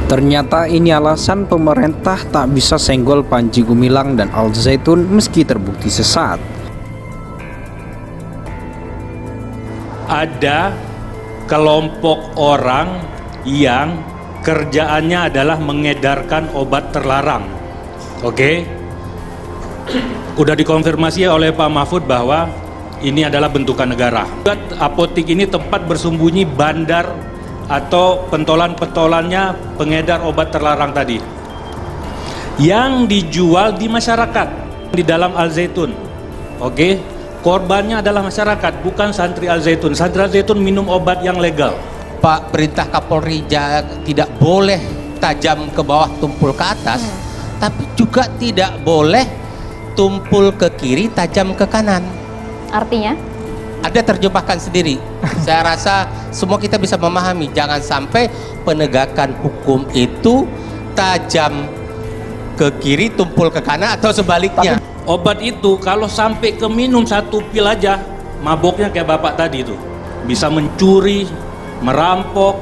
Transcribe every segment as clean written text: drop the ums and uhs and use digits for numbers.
Ternyata ini alasan pemerintah tak bisa senggol Panji Gumilang dan Al Zaitun meski terbukti sesat. Ada kelompok orang yang kerjaannya adalah mengedarkan obat terlarang. Oke? Udah dikonfirmasi oleh Pak Mahfud bahwa ini adalah bentukan negara. Apotik ini tempat bersembunyi bandar atau pentolan-pentolannya pengedar obat terlarang tadi yang dijual di masyarakat di dalam Al Zaitun. Oke, korbannya adalah masyarakat, bukan santri Al Zaitun. Santri Al Zaitun minum obat yang legal. Pak, perintah Kapolri tidak boleh tajam ke bawah tumpul ke atas, tapi juga tidak boleh tumpul ke kiri tajam ke kanan. Artinya? Ada terjemahkan sendiri. Saya rasa semua kita bisa memahami. Jangan sampai penegakan hukum itu tajam ke kiri, tumpul ke kanan, atau sebaliknya. Obat itu kalau sampai ke minum satu pil aja, maboknya kayak bapak tadi itu. Bisa mencuri, merampok,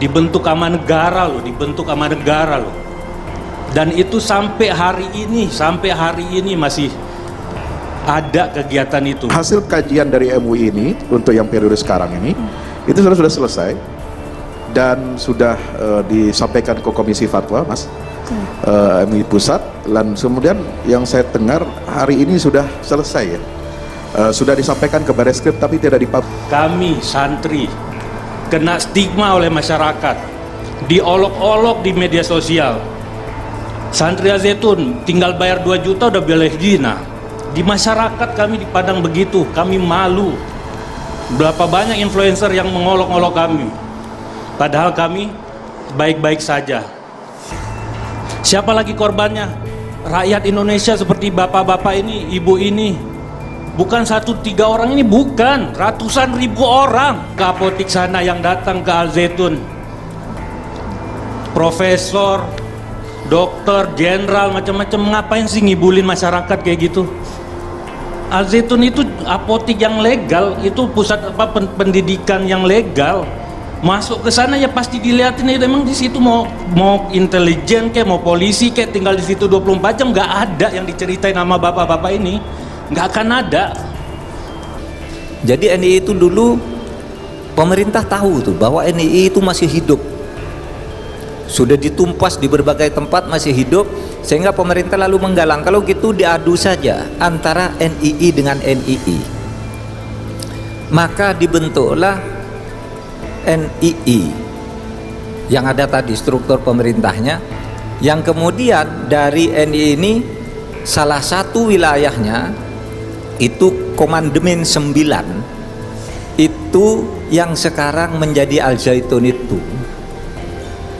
dibentuk sama negara loh, Dan itu sampai hari ini masih ada kegiatan itu. Hasil kajian dari MUI ini untuk yang periode sekarang ini itu sudah selesai dan sudah disampaikan ke Komisi Fatwa, Mas, MUI Pusat. Dan kemudian yang saya dengar hari ini sudah selesai ya, sudah disampaikan ke Bareskrim tapi tidak dipublish. Kami santri kena stigma oleh masyarakat, diolok-olok di media sosial. Santri Al Zaitun tinggal bayar 2 juta udah boleh zina. Di masyarakat kami di Padang begitu, kami malu. Berapa banyak influencer yang mengolok-olok kami, padahal kami baik-baik saja. Siapa lagi korbannya? Rakyat Indonesia seperti bapak-bapak ini, ibu ini. Bukan 1-3 orang ini, bukan, ratusan ribu orang ke apotik sana yang datang ke Al Zaitun. Profesor, dokter, jenderal, macam-macam. Ngapain sih ngibulin masyarakat kayak gitu? Al Zaitun itu apotik yang legal, itu pusat pendidikan yang legal. Masuk ke sana ya pasti dilihatin, ya emang di situ mau intelijen kayak mau polisi kayak tinggal di situ 24 jam, nggak ada yang diceritain sama bapak-bapak ini, nggak akan ada. Jadi NII itu dulu pemerintah tahu tuh bahwa NII itu masih hidup, sudah ditumpas di berbagai tempat masih hidup, sehingga pemerintah lalu menggalang kalau gitu diadu saja antara NII dengan NII. Maka dibentuklah NII yang ada tadi struktur pemerintahnya, yang kemudian dari NII ini salah satu wilayahnya itu Komandemen 9 itu yang sekarang menjadi Al Zaitun itu.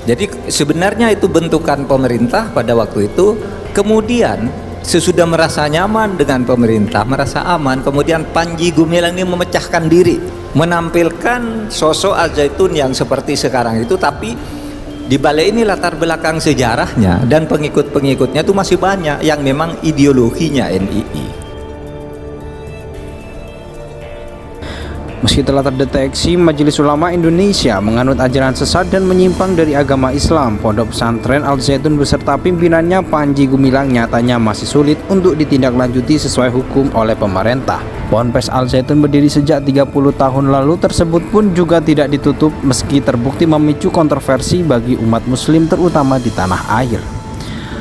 Jadi sebenarnya itu bentukan pemerintah pada waktu itu. Kemudian sesudah merasa nyaman dengan pemerintah, merasa aman, kemudian Panji Gumilang ini memecahkan diri, menampilkan sosok Al Zaitun yang seperti sekarang itu. Tapi di balik ini latar belakang sejarahnya dan pengikut-pengikutnya itu masih banyak yang memang ideologinya NII. Meski telah terdeteksi Majelis Ulama Indonesia menganut ajaran sesat dan menyimpang dari agama Islam, Pondok Pesantren Al Zaitun beserta pimpinannya Panji Gumilang nyatanya masih sulit untuk ditindaklanjuti sesuai hukum oleh pemerintah. Ponpes Al Zaitun berdiri sejak 30 tahun lalu tersebut pun juga tidak ditutup meski terbukti memicu kontroversi bagi umat muslim terutama di tanah air.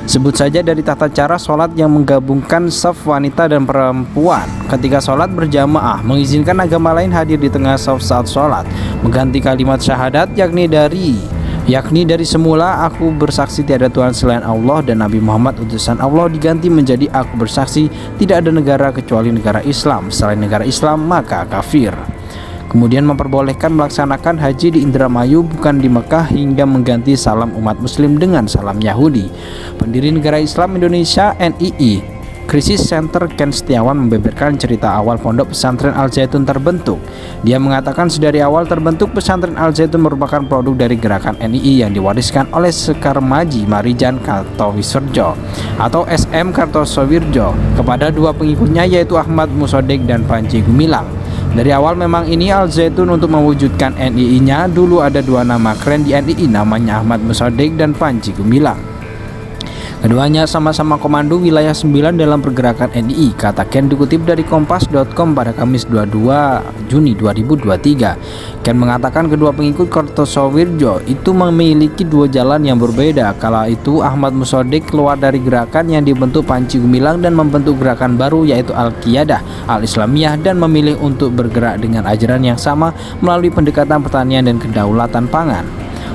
Sebut saja dari tata cara sholat yang menggabungkan saf wanita dan perempuan ketika sholat berjamaah, mengizinkan agama lain hadir di tengah saf saat sholat, mengganti kalimat syahadat yakni dari semula aku bersaksi tiada Tuhan selain Allah dan Nabi Muhammad utusan Allah diganti menjadi aku bersaksi tidak ada negara kecuali negara Islam, selain negara Islam maka kafir. Kemudian memperbolehkan melaksanakan haji di Indramayu bukan di Mekah hingga mengganti salam umat muslim dengan salam Yahudi. Pendiri Negara Islam Indonesia NII, Krisis Center Ken Setiawan membeberkan cerita awal Pondok Pesantren Al Zaitun terbentuk. Dia mengatakan sedari awal terbentuk Pesantren Al Zaitun merupakan produk dari gerakan NII yang diwariskan oleh Sekar Maji Marijan Kartowiswerjo atau SM Kartosowirjo kepada dua pengikutnya yaitu Ahmad Musodek dan Panji Gumilang. Dari awal memang ini Al Zaitun untuk mewujudkan NII-nya dulu ada dua nama keren di NII, namanya Ahmad Mossadegh dan Panji Gumilang. Keduanya sama-sama komando wilayah 9 dalam pergerakan NII, kata Ken dikutip dari kompas.com pada Kamis 22 Juni 2023. Ken mengatakan kedua pengikut Kartosoewirjo itu memiliki dua jalan yang berbeda. Kala itu Ahmad Mossadegh keluar dari gerakan yang dibentuk Panji Gumilang dan membentuk gerakan baru yaitu Al-Qiyadah Al-Islamiyah dan memilih untuk bergerak dengan ajaran yang sama melalui pendekatan pertanian dan kedaulatan pangan.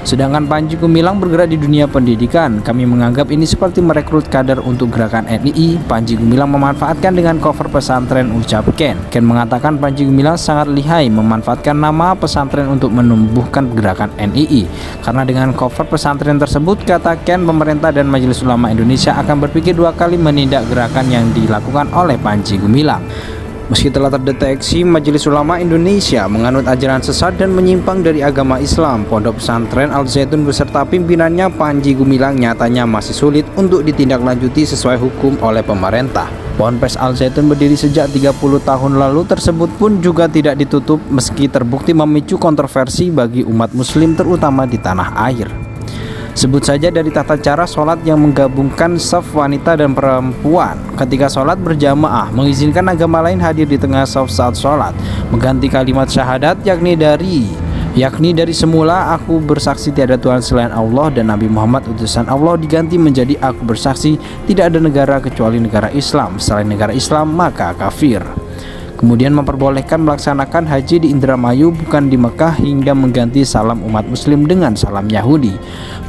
Sedangkan Panji Gumilang bergerak di dunia pendidikan. Kami menganggap ini seperti merekrut kader untuk gerakan NII. Panji Gumilang memanfaatkan dengan cover pesantren, ucap Ken. Ken mengatakan Panji Gumilang sangat lihai memanfaatkan nama pesantren untuk menumbuhkan gerakan NII. Karena dengan cover pesantren tersebut, kata Ken, pemerintah dan Majelis Ulama Indonesia akan berpikir dua kali menindak gerakan yang dilakukan oleh Panji Gumilang. Meski telah terdeteksi Majelis Ulama Indonesia menganut ajaran sesat dan menyimpang dari agama Islam, Pondok Pesantren Al Zaitun beserta pimpinannya Panji Gumilang nyatanya masih sulit untuk ditindaklanjuti sesuai hukum oleh pemerintah. Ponpes Al Zaitun berdiri sejak 30 tahun lalu tersebut pun juga tidak ditutup meski terbukti memicu kontroversi bagi umat muslim terutama di tanah air. Sebut saja dari tata cara sholat yang menggabungkan saf wanita dan perempuan ketika sholat berjamaah, mengizinkan agama lain hadir di tengah saf saat sholat, mengganti kalimat syahadat yakni dari semula aku bersaksi tiada Tuhan selain Allah dan Nabi Muhammad utusan Allah diganti menjadi aku bersaksi tidak ada negara kecuali negara Islam, selain negara Islam maka kafir. Kemudian memperbolehkan melaksanakan haji di Indramayu bukan di Mekah hingga mengganti salam umat muslim dengan salam Yahudi.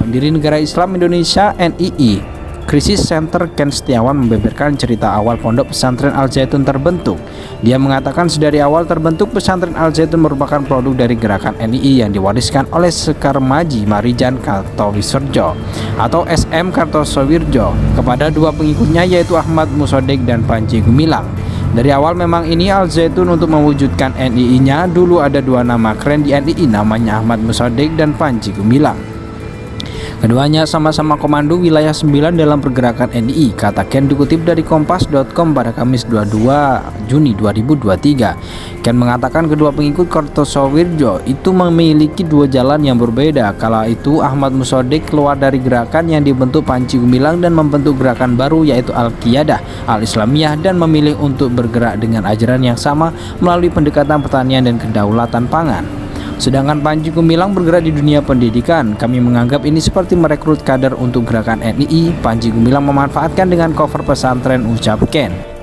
Pendiri Negara Islam Indonesia NII, Krisis Center Ken Setiawan membeberkan cerita awal Pondok Pesantren Al Zaitun terbentuk. Dia mengatakan sedari awal terbentuk Pesantren Al Zaitun merupakan produk dari gerakan NII yang diwariskan oleh Sekar Maji Marijan Kartosoewirjo atau SM Kartosoewirjo kepada dua pengikutnya yaitu Ahmad Mossadegh dan Panji Gumilang. Dari awal memang ini Al Zaitun untuk mewujudkan NII-nya dulu ada dua nama keren di NII, namanya Ahmad Mossadegh dan Panji Gumilang. Keduanya sama-sama komando wilayah 9 dalam pergerakan NII, kata Ken dikutip dari kompas.com pada Kamis 22 Juni 2023. Ken mengatakan kedua pengikut Kartosoewirjo itu memiliki dua jalan yang berbeda. Kala itu Ahmad Mossadegh keluar dari gerakan yang dibentuk Panji Gumilang dan membentuk gerakan baru yaitu Al-Qiyadah Al-Islamiyah dan memilih untuk bergerak dengan ajaran yang sama melalui pendekatan pertanian dan kedaulatan pangan. Sedangkan Panji Gumilang bergerak di dunia pendidikan. Kami menganggap ini seperti merekrut kader untuk gerakan NII. Panji Gumilang memanfaatkan dengan cover pesantren, ucap Ken.